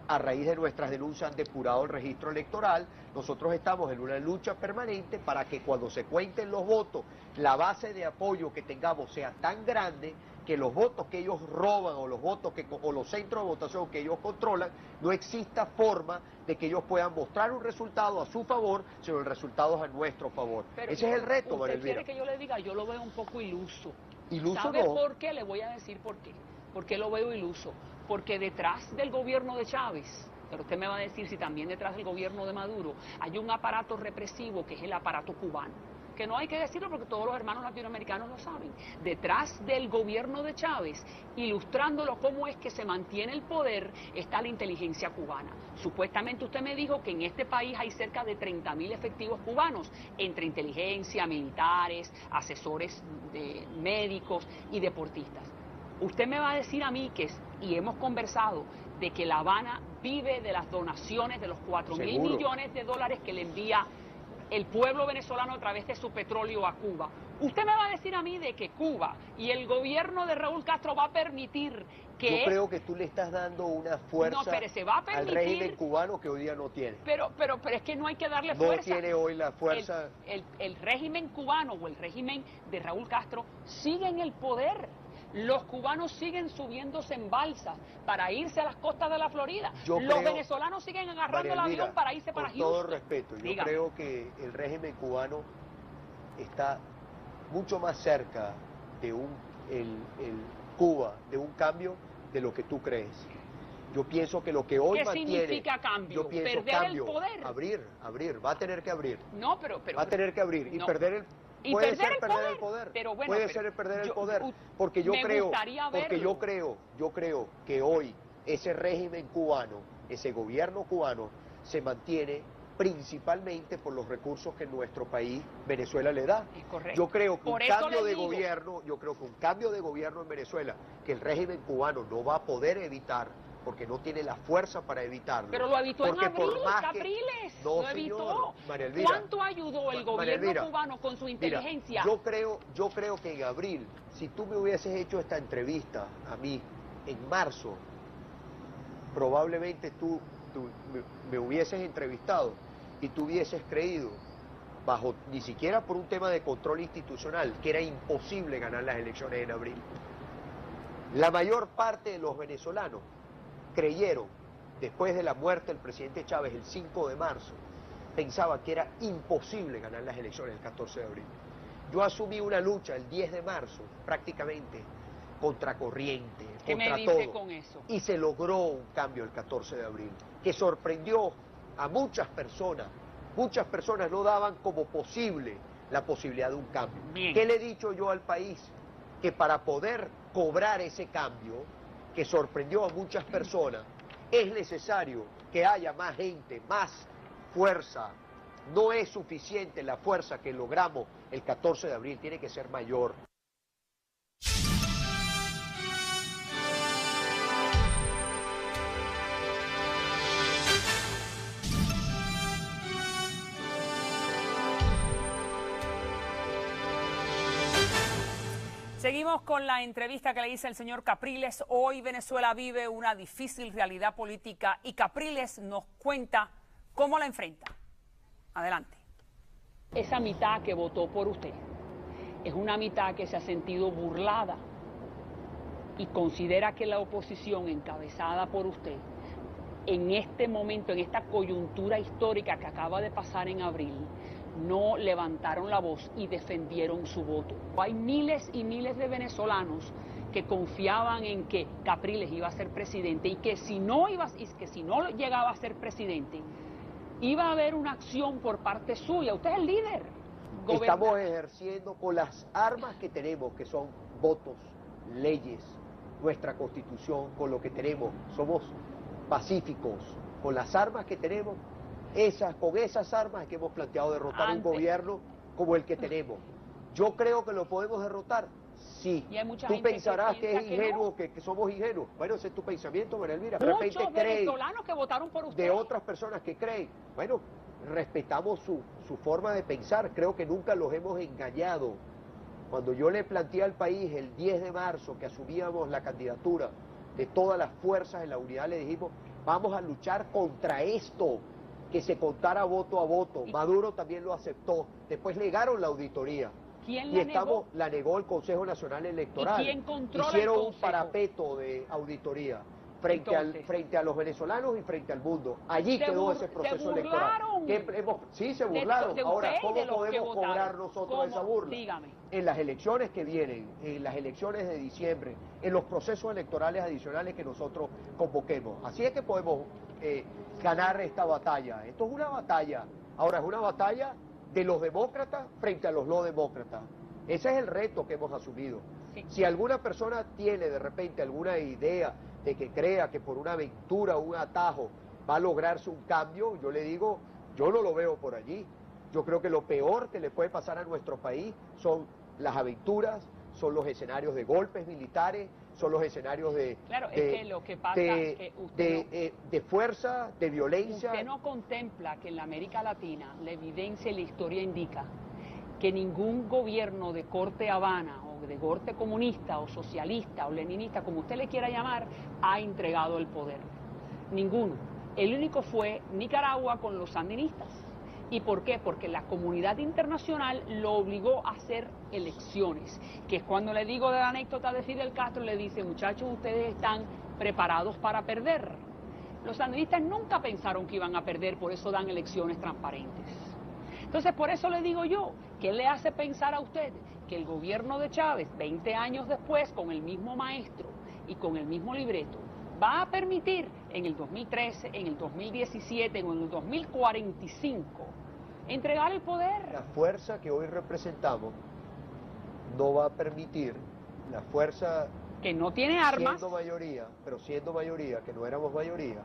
A raíz de nuestras denuncias han depurado el registro electoral. Nosotros estamos en una lucha permanente para que cuando se cuenten los votos, la base de apoyo que tengamos sea tan grande que los votos que ellos roban o los centros de votación que ellos controlan, no exista forma de que ellos puedan mostrar un resultado a su favor, sino el resultado es a nuestro favor. Pero ese es el reto, María Elvira. ¿Usted quiere que yo le diga? Yo lo veo un poco iluso. ¿Iluso ¿Sabe no? por qué? Le voy a decir por qué. ¿Por qué lo veo iluso? Porque detrás del gobierno de Chávez, pero usted me va a decir si también detrás del gobierno de Maduro, hay un aparato represivo que es el aparato cubano, que no hay que decirlo porque todos los hermanos latinoamericanos lo saben. Detrás del gobierno de Chávez, ilustrándolo cómo es que se mantiene el poder, está la inteligencia cubana. Supuestamente usted me dijo que en este país hay cerca de 30.000 efectivos cubanos, entre inteligencia, militares, asesores de médicos y deportistas. Usted me va a decir a mí y hemos conversado, de que La Habana vive de las donaciones de los 4.000 millones de dólares que le envía el pueblo venezolano a través de su petróleo a Cuba. Usted me va a decir a mí de que Cuba y el gobierno de Raúl Castro va a permitir que... Yo creo que tú le estás dando una fuerza al régimen cubano que hoy día no tiene. Pero es que no hay que darle fuerza. No tiene hoy la fuerza. El régimen cubano o el régimen de Raúl Castro sigue en el poder. Los cubanos siguen subiéndose en balsas para irse a las costas de la Florida. Los venezolanos siguen agarrando el avión para irse para Houston. Con todo respeto, yo creo que el régimen cubano está mucho más cerca de Cuba, de un cambio, de lo que tú crees. Yo pienso que lo que hoy mantiene... ¿Qué significa cambio? Yo pienso ¿Perder cambio, el poder? Abrir, va a tener que abrir. No, pero va a tener que abrir y perder el... Puede ser perder el poder, pero bueno, puede ser perder el poder, porque yo creo que hoy ese régimen cubano, ese gobierno cubano, se mantiene principalmente por los recursos que nuestro país, Venezuela, le da. Es correcto. Yo creo que un cambio de gobierno en Venezuela, que el régimen cubano no va a poder evitar, porque no tiene la fuerza para evitarlo. Pero lo evitó en abril, Capriles. No, lo evitó. Señor, María Elvira, ¿Cuánto ayudó el gobierno cubano con su inteligencia? Mira, yo creo que en abril, si tú me hubieses hecho esta entrevista a mí en marzo, probablemente tú me hubieses entrevistado y tú hubieses creído, ni siquiera por un tema de control institucional, que era imposible ganar las elecciones en abril. La mayor parte de los venezolanos creyeron, después de la muerte del presidente Chávez el 5 de marzo, pensaba que era imposible ganar las elecciones el 14 de abril. Yo asumí una lucha el 10 de marzo, prácticamente contracorriente, contra todo. Con eso? Y se logró un cambio el 14 de abril, que sorprendió a muchas personas. Muchas personas no daban como posible la posibilidad de un cambio. Bien. ¿Qué le he dicho yo al país? Que para poder cobrar ese cambio que sorprendió a muchas personas, es necesario que haya más gente, más fuerza. No es suficiente la fuerza que logramos el 14 de abril, tiene que ser mayor. Seguimos con la entrevista que le hice el señor Capriles. Hoy Venezuela vive una difícil realidad política y Capriles nos cuenta cómo la enfrenta. Adelante. Esa mitad que votó por usted es una mitad que se ha sentido burlada y considera que la oposición encabezada por usted en este momento, en esta coyuntura histórica que acaba de pasar en abril, no levantaron la voz y defendieron su voto. Hay miles y miles de venezolanos que confiaban en que Capriles iba a ser presidente y que si no llegaba a ser presidente, iba a haber una acción por parte suya. Usted es el líder. Estamos ejerciendo con las armas que tenemos, que son votos, leyes, nuestra constitución, con lo que tenemos. Somos pacíficos. Con las armas que tenemos, con esas armas es que hemos planteado derrotar un gobierno como el que tenemos. Yo creo que lo podemos derrotar, sí. Tú pensarás que es ingenuo, que somos ingenuos. Bueno, ese es tu pensamiento, María Elvira. De repente venezolanos que votaron por usted. De otras personas que creen. Bueno, respetamos su forma de pensar. Creo que nunca los hemos engañado. Cuando yo le planteé al país el 10 de marzo que asumíamos la candidatura de todas las fuerzas en la unidad, le dijimos, vamos a luchar contra esto, que se contara voto a voto. Maduro también lo aceptó. Después negaron la auditoría. ¿Quién la negó? La negó el Consejo Nacional Electoral. ¿Y quién controla Hicieron el un Consejo? parapeto de auditoría frente a los venezolanos y frente al mundo. Allí quedó ese proceso electoral. Sí, se burlaron. Ahora, ¿cómo podemos cobrar nosotros esa burla? Dígame. En las elecciones que vienen, en las elecciones de diciembre, en los procesos electorales adicionales que nosotros convoquemos. Así es que podemos ganar esta batalla. Esto es una batalla. Ahora, es una batalla de los demócratas frente a los no demócratas. Ese es el reto que hemos asumido. Sí. Si alguna persona tiene de repente alguna idea de que crea que por una aventura, un atajo, va a lograrse un cambio, yo le digo, yo no lo veo por allí. Yo creo que lo peor que le puede pasar a nuestro país son las aventuras, son los escenarios de golpes militares, son los escenarios de fuerza, de violencia. Usted no contempla que en la América Latina la evidencia y la historia indica que ningún gobierno de corte Habana o de corte comunista o socialista o leninista, como usted le quiera llamar, ha entregado el poder. Ninguno. El único fue Nicaragua con los sandinistas. ¿Y por qué? Porque la comunidad internacional lo obligó a hacer elecciones, que es cuando le digo de la anécdota de Fidel Castro, le dice, muchachos, ustedes están preparados para perder. Los sandinistas nunca pensaron que iban a perder, por eso dan elecciones transparentes. Entonces, por eso le digo yo, ¿qué le hace pensar a usted que el gobierno de Chávez, 20 años después, con el mismo maestro y con el mismo libreto, va a permitir en el 2013, en el 2017, en el 2045, entregar el poder? La fuerza que hoy representamos no va a permitir, la fuerza que no tiene armas, siendo mayoría, que no éramos mayoría,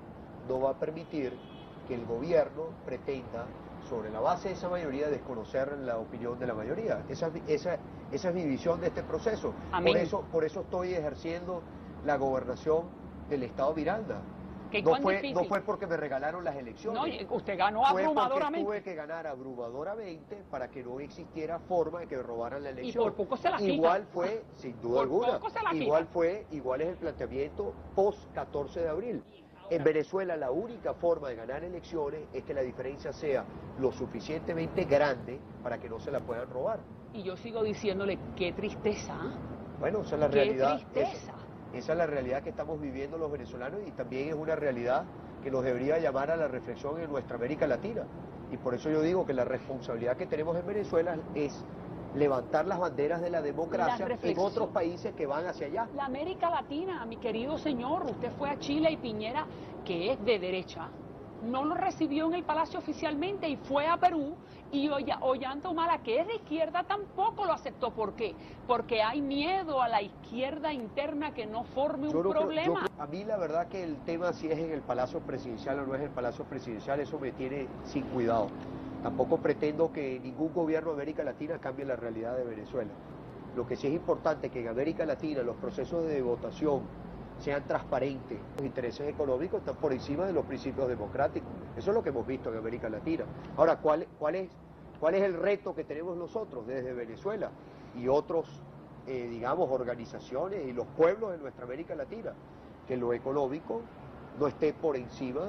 no va a permitir que el gobierno pretenda, sobre la base de esa mayoría, desconocer la opinión de la mayoría. Esa es mi visión de este proceso. Por eso estoy ejerciendo la gobernación del Estado Miranda. No fue porque me regalaron las elecciones. No, usted ganó abrumadoramente. Tuve que ganar abrumadoramente para que no existiera forma de que me robaran la elección. Y por poco se la quitan. Igual fue, sin duda alguna, igual es el planteamiento post 14 de abril. En Venezuela la única forma de ganar elecciones es que la diferencia sea lo suficientemente grande para que no se la puedan robar. Y yo sigo diciéndole, qué tristeza. Bueno, esa es la realidad. Qué tristeza. Esa es la realidad que estamos viviendo los venezolanos y también es una realidad que nos debería llamar a la reflexión en nuestra América Latina. Y por eso yo digo que la responsabilidad que tenemos en Venezuela es levantar las banderas de la democracia en otros países que van hacia allá. La América Latina, mi querido señor, usted fue a Chile y Piñera, que es de derecha, no lo recibió en el Palacio oficialmente y fue a Perú Y Ollanta Humala, que es de izquierda, tampoco lo aceptó. ¿Por qué? Porque hay miedo a la izquierda interna que no forme un problema. A mí la verdad que el tema si es en el Palacio Presidencial o no es el Palacio Presidencial, eso me tiene sin cuidado. Tampoco pretendo que ningún gobierno de América Latina cambie la realidad de Venezuela. Lo que sí es importante es que en América Latina los procesos de votación sean transparentes. Los intereses económicos están por encima de los principios democráticos. Eso es lo que hemos visto en América Latina. Ahora, ¿cuál es el reto que tenemos nosotros desde Venezuela y otros, digamos, organizaciones y los pueblos de nuestra América Latina? Que lo económico no esté por encima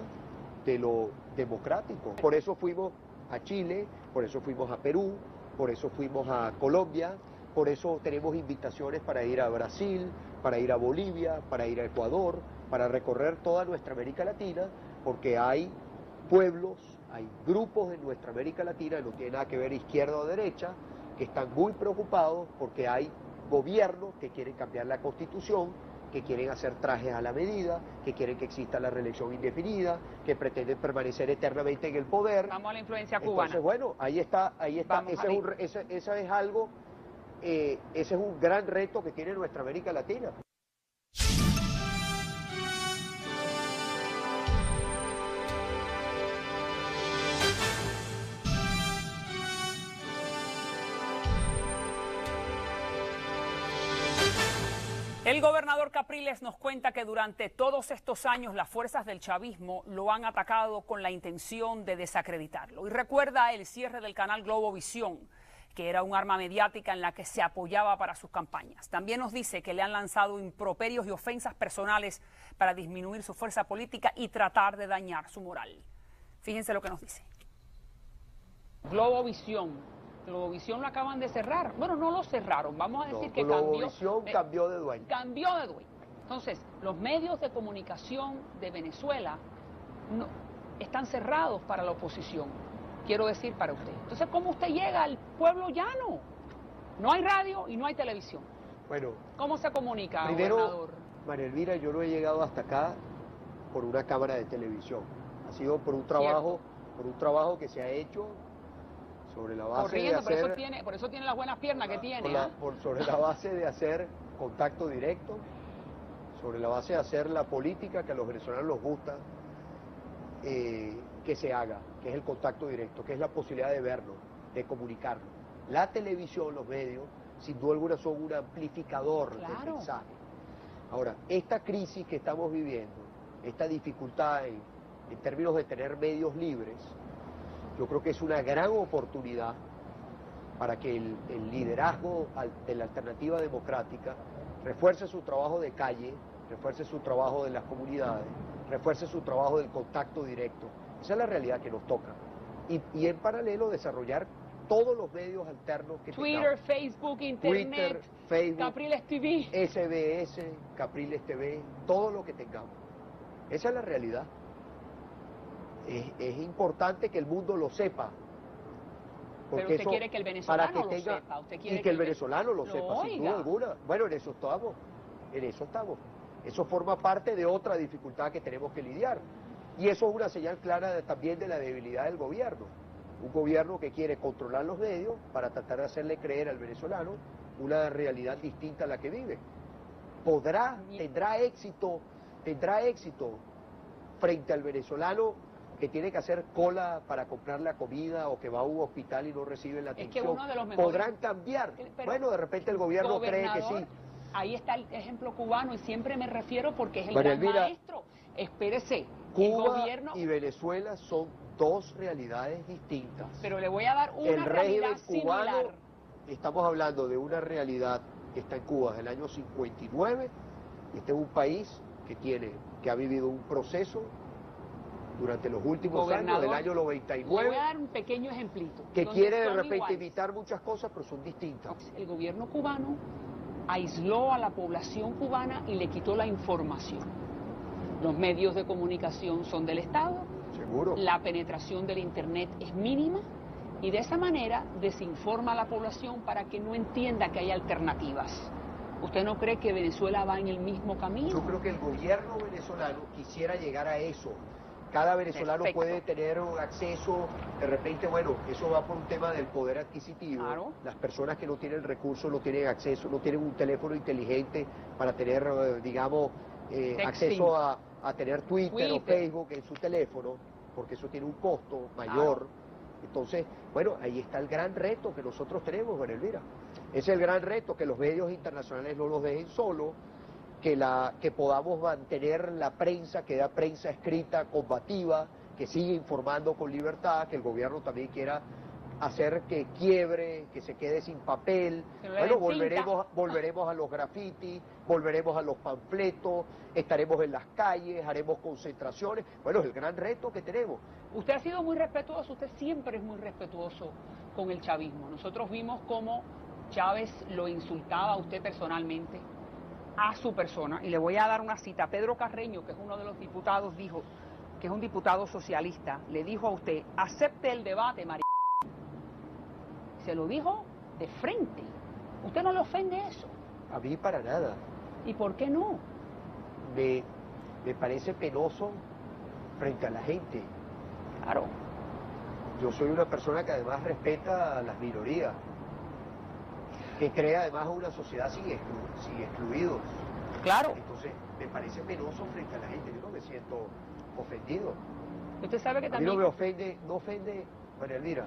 de lo democrático. Por eso fuimos a Chile, por eso fuimos a Perú, por eso fuimos a Colombia, por eso tenemos invitaciones para ir a Brasil, para ir a Bolivia, para ir a Ecuador, para recorrer toda nuestra América Latina, porque hay pueblos, hay grupos en nuestra América Latina, no tiene nada que ver izquierda o derecha, que están muy preocupados porque hay gobiernos que quieren cambiar la Constitución, que quieren hacer trajes a la medida, que quieren que exista la reelección indefinida, que pretenden permanecer eternamente en el poder. Vamos a la influencia cubana. Entonces, bueno, ahí está, ese es algo, ese es un gran reto que tiene nuestra América Latina. El gobernador Capriles nos cuenta que durante todos estos años las fuerzas del chavismo lo han atacado con la intención de desacreditarlo. Y recuerda el cierre del canal Globovisión, que era un arma mediática en la que se apoyaba para sus campañas. También nos dice que le han lanzado improperios y ofensas personales para disminuir su fuerza política y tratar de dañar su moral. Fíjense lo que nos dice. Globovisión lo acaban de cerrar. Bueno, no lo cerraron, vamos a decir que Globovisión cambió de dueño. Cambió de dueño. Entonces, los medios de comunicación de Venezuela están cerrados para la oposición, quiero decir para usted. Entonces, ¿cómo usted llega al pueblo llano? No hay radio y no hay televisión. Bueno, ¿cómo se comunica, primero, gobernador? María Elvira, yo no he llegado hasta acá por una cámara de televisión. Ha sido por un trabajo que se ha hecho sobre la base de hacer... por eso tiene las buenas piernas que tiene. Sobre la base de hacer contacto directo, sobre la base de hacer la política que a los venezolanos les gusta que se haga, que es el contacto directo, que es la posibilidad de verlo, de comunicarlo. La televisión, los medios, sin duda alguna son un amplificador del mensaje. Ahora, esta crisis que estamos viviendo, esta dificultad en términos de tener medios libres, yo creo que es una gran oportunidad para que el liderazgo de la alternativa democrática refuerce su trabajo de calle, refuerce su trabajo de las comunidades, refuerce su trabajo del contacto directo. Esa es la realidad que nos toca. Y en paralelo desarrollar todos los medios alternos que Twitter, tengamos. Facebook, Internet, Facebook, Capriles TV. SBS, Capriles TV, todo lo que tengamos. Esa es la realidad. Es importante que el mundo lo sepa. Pero usted quiere que el venezolano lo sepa. Usted quiere y que el venezolano lo sepa, oiga. sin duda alguna. Bueno, en eso estamos. Eso forma parte de otra dificultad que tenemos que lidiar. Y eso es una señal clara también de la debilidad del gobierno. Un gobierno que quiere controlar los medios para tratar de hacerle creer al venezolano una realidad distinta a la que vive. Tendrá éxito frente al venezolano que tiene que hacer cola para comprar la comida o que va a un hospital y no recibe la atención. Es que uno de los mejores... Podrán cambiar. Bueno, de repente el gobierno cree que sí. Ahí está el ejemplo cubano y siempre me refiero porque es el María gran Elvira, maestro. Espérese, Cuba el gobierno... y Venezuela son dos realidades distintas. Pero le voy a dar una el régimen realidad cubano, similar. Estamos hablando de una realidad que está en Cuba desde el año 59. Este es un país que ha vivido un proceso durante los últimos años, del año 99. Le voy a dar un pequeño ejemplito. Que quiere de repente imitar muchas cosas, pero son distintas. El gobierno cubano aisló a la población cubana y le quitó la información. Los medios de comunicación son del Estado. Seguro. La penetración del Internet es mínima y de esa manera desinforma a la población para que no entienda que hay alternativas. ¿Usted no cree que Venezuela va en el mismo camino? Yo creo que el gobierno venezolano quisiera llegar a eso, Cada venezolano Perfecto. puede tener un acceso, de repente, bueno, eso va por un tema del poder adquisitivo. Claro. Las personas que no tienen recursos no tienen acceso, no tienen un teléfono inteligente para tener, digamos, Texting. acceso a tener Twitter o Twitter. Facebook en su teléfono, porque eso tiene un costo mayor. Claro. Entonces, bueno, ahí está el gran reto que nosotros tenemos, María Elvira. Es el gran reto, que los medios internacionales no los dejen solos, que podamos mantener la prensa, que da prensa escrita, combativa, que siga informando con libertad, que el gobierno también quiera hacer que quiebre, que se quede sin papel. Que no le Bueno, den tinta. volveremos a los grafitis, volveremos a los panfletos, estaremos en las calles, haremos concentraciones. Bueno, es el gran reto que tenemos. Usted ha sido muy respetuoso, usted siempre es muy respetuoso con el chavismo. Nosotros vimos cómo Chávez lo insultaba a usted personalmente, a su persona, y le voy a dar una cita. Pedro Carreño, que es uno de los diputados, dijo, que es un diputado socialista, le dijo a usted, acepte el debate, María. Se lo dijo de frente. ¿Usted no le ofende eso? A mí para nada. ¿Y por qué no? Me parece penoso frente a la gente. Claro. Yo soy una persona que además respeta a las minorías, que crea además una sociedad sin excluidos. Claro. Entonces, me parece penoso frente a la gente. Yo no me siento ofendido. Usted sabe que A mí también... no me ofende, María Elvira,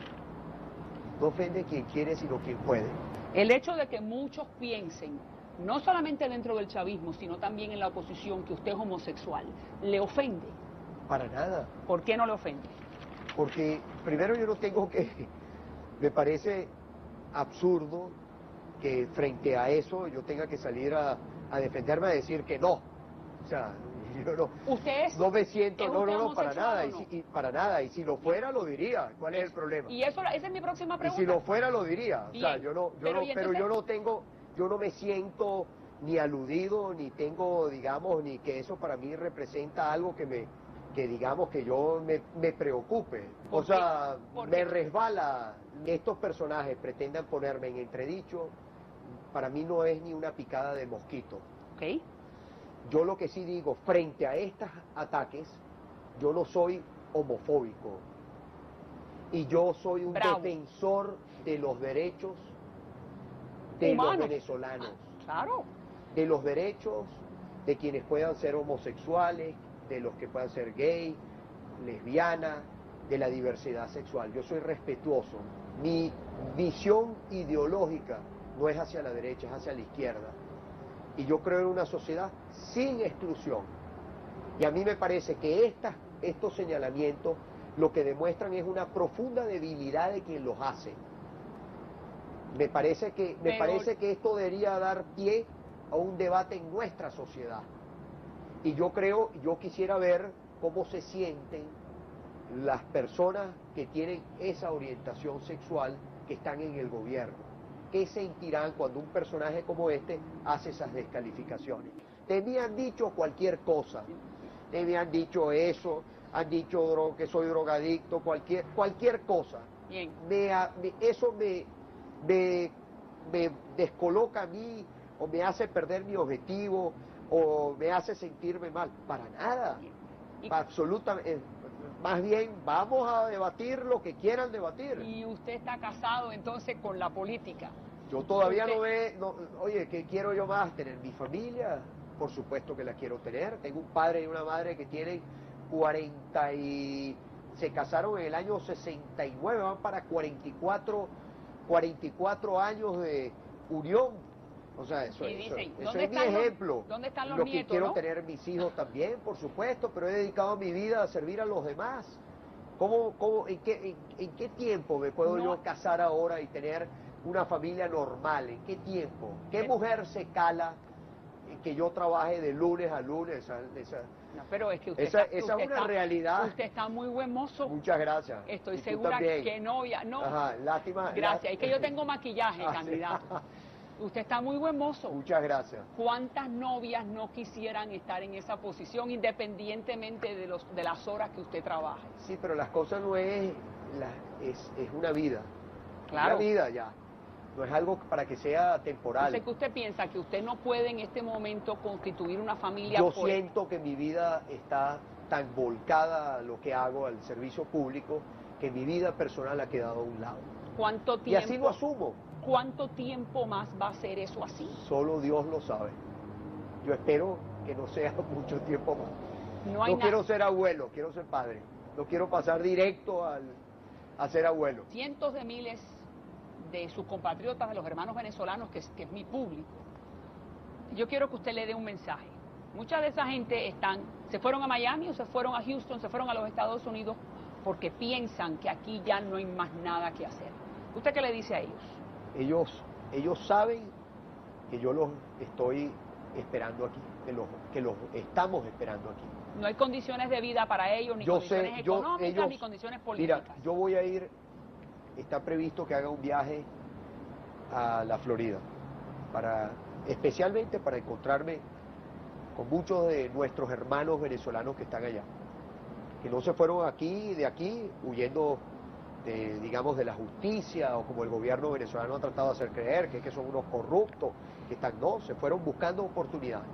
no ofende quien quiere, sino quien puede. El hecho de que muchos piensen, no solamente dentro del chavismo, sino también en la oposición, que usted es homosexual, ¿le ofende? Para nada. ¿Por qué no le ofende? Porque primero yo no tengo que... Me parece absurdo que frente a eso yo tenga que salir a defenderme, a decir que no. O sea, yo no... Usted es... No me siento, ¿es no, usted para homosexual nada, o no? y para nada, y si lo fuera lo diría, ¿cuál es el problema? Y esa es mi próxima Y pregunta. si lo fuera lo diría, o sea, Bien. pero entonces- yo no tengo, yo no me siento ni aludido, ni tengo, digamos, ni que eso para mí representa algo que digamos que yo me preocupe. O ¿Por qué? sea, ¿Por me qué? resbala. Estos personajes pretendan ponerme en entredicho, para mí no es ni una picada de mosquito. Ok. Yo lo que sí digo, frente a estos ataques, yo no soy homofóbico. Y yo soy un Bravo. defensor de los derechos de Humanos. los venezolanos. Claro. De los derechos de quienes puedan ser homosexuales, de los que puedan ser gay, lesbiana, de la diversidad sexual. Yo soy respetuoso. Mi visión ideológica no es hacia la derecha, es hacia la izquierda. Y yo creo en una sociedad sin exclusión. Y a mí me parece que estos señalamientos lo que demuestran es una profunda debilidad de quien los hace. Me parece que esto debería dar pie a un debate en nuestra sociedad. Y yo quisiera ver cómo se sienten las personas que tienen esa orientación sexual que están en el gobierno. ¿Qué sentirán cuando un personaje como este hace esas descalificaciones? Te me han dicho cualquier cosa, te me han dicho eso, han dicho que soy drogadicto, cualquier cosa. Bien. Eso me descoloca a mí, o me hace perder mi objetivo, o me hace sentirme mal. Para nada, Y- absolutamente. Más bien, vamos a debatir lo que quieran debatir. Y usted está casado entonces con la política. Yo todavía Usted- oye, ¿qué quiero yo más? ¿Tener mi familia? Por supuesto que la quiero tener. Tengo un padre y una madre que tienen 40 y... Se casaron en el año 69, van para 44 años de unión. O sea, eso Y dicen, eso ¿dónde es mi están los- ejemplo. dónde están los Lo que nietos, quiero no? tener mis hijos también, por supuesto, pero he dedicado mi vida a servir a los demás. ¿En qué tiempo me puedo No. yo casar ahora y tener una familia normal? ¿En qué tiempo? ¿Qué Pero- mujer se cala en que yo trabaje de lunes a lunes? No, pero es que usted Esa está, es usted una está- realidad. Usted está muy buen mozo. Muchas gracias. Estoy Y tú segura también. que novia. No, Ajá, lástima. gracias. Es que yo tengo maquillaje, Ah, sí. candidato. Usted está muy buen mozo. Muchas gracias. ¿Cuántas novias no quisieran estar en esa posición independientemente de las horas que usted trabaje? Sí, pero las cosas no es una vida. Claro. Una vida ya. No es algo para que sea temporal. Yo sé que usted piensa que usted no puede en este momento constituir una familia. Yo siento que mi vida está tan volcada a lo que hago, al servicio público, que mi vida personal ha quedado a un lado. ¿Cuánto tiempo? Y así lo asumo. ¿Cuánto tiempo más va a ser eso así? Solo Dios lo sabe. Yo espero que no sea mucho tiempo más. No quiero ser abuelo, quiero ser padre. No quiero pasar directo a ser abuelo. Cientos de miles de sus compatriotas, de los hermanos venezolanos, que es mi público. Yo quiero que usted le dé un mensaje. Mucha de esa gente se fueron a Miami o se fueron a Houston, se fueron a los Estados Unidos porque piensan que aquí ya no hay más nada que hacer. ¿Usted qué le dice a ellos? Ellos saben que yo los estoy esperando aquí, que los estamos esperando aquí. No hay condiciones de vida para ellos, ni condiciones económicas, ni condiciones políticas. Mira, yo voy a ir, está previsto que haga un viaje a la Florida, especialmente para encontrarme con muchos de nuestros hermanos venezolanos que están allá, que no se fueron de aquí, huyendo digamos, de la justicia, o como el gobierno venezolano ha tratado de hacer creer, que son unos corruptos, se fueron buscando oportunidades.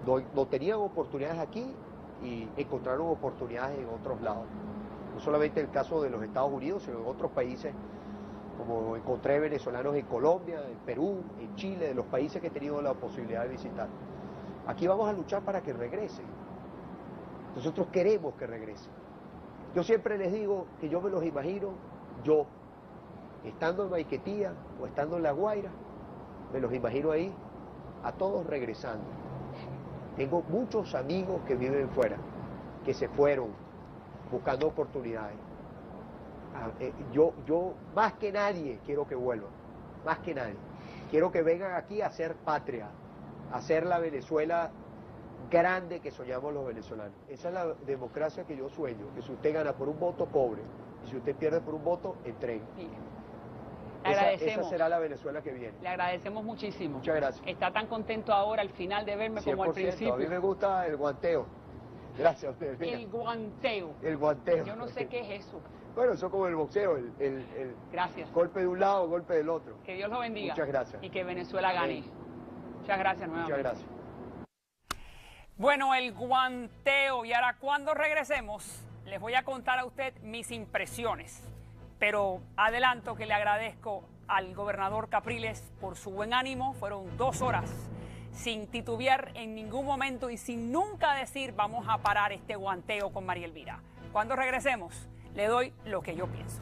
No tenían oportunidades aquí y encontraron oportunidades en otros lados. No solamente el caso de los Estados Unidos, sino en otros países, como encontré venezolanos en Colombia, en Perú, en Chile, de los países que he tenido la posibilidad de visitar. Aquí vamos a luchar para que regresen. Nosotros queremos que regresen. Yo siempre les digo que yo me los imagino, yo, estando en Maiquetía o estando en La Guaira, me los imagino ahí, a todos regresando. Tengo muchos amigos que viven fuera, que se fueron buscando oportunidades. Yo más que nadie quiero que vuelvan, más que nadie. Quiero que vengan aquí a hacer patria, a hacer la Venezuela grande que soñamos los venezolanos. Esa es la democracia que yo sueño, que si usted gana por un voto, cobre, y si usted pierde por un voto, entregue. Esa será la Venezuela que viene. Le agradecemos muchísimo. Muchas gracias. Está tan contento ahora al final de verme como al principio. A mí me gusta el guanteo. Gracias. El guanteo. El guanteo. Yo no sé qué es eso. Bueno, eso es como el boxeo, Gracias. Golpe de un lado, golpe del otro. Que Dios lo bendiga. Muchas gracias. Y que Venezuela gane. Muchas gracias nuevamente. Muchas gracias. Bueno, el guanteo. Y ahora cuando regresemos, les voy a contar a usted mis impresiones. Pero adelanto que le agradezco al gobernador Capriles por su buen ánimo. Fueron 2 horas sin titubear en ningún momento y sin nunca decir vamos a parar este guanteo con María Elvira. Cuando regresemos, le doy lo que yo pienso.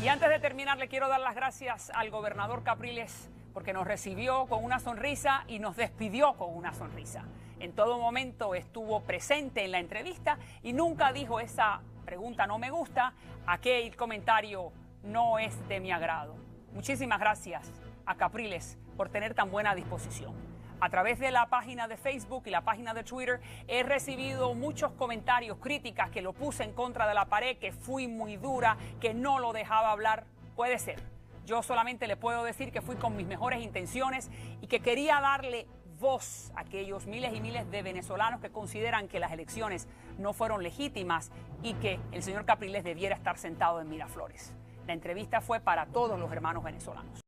Y antes de terminar, le quiero dar las gracias al gobernador Capriles porque nos recibió con una sonrisa y nos despidió con una sonrisa. En todo momento estuvo presente en la entrevista y nunca dijo esa pregunta no me gusta, aquel comentario no es de mi agrado. Muchísimas gracias a Capriles por tener tan buena disposición. A través de la página de Facebook y la página de Twitter he recibido muchos comentarios, críticas, que lo puse en contra de la pared, que fui muy dura, que no lo dejaba hablar. Puede ser. Yo solamente le puedo decir que fui con mis mejores intenciones y que quería darle voz a aquellos miles y miles de venezolanos que consideran que las elecciones no fueron legítimas y que el señor Capriles debiera estar sentado en Miraflores. La entrevista fue para todos los hermanos venezolanos.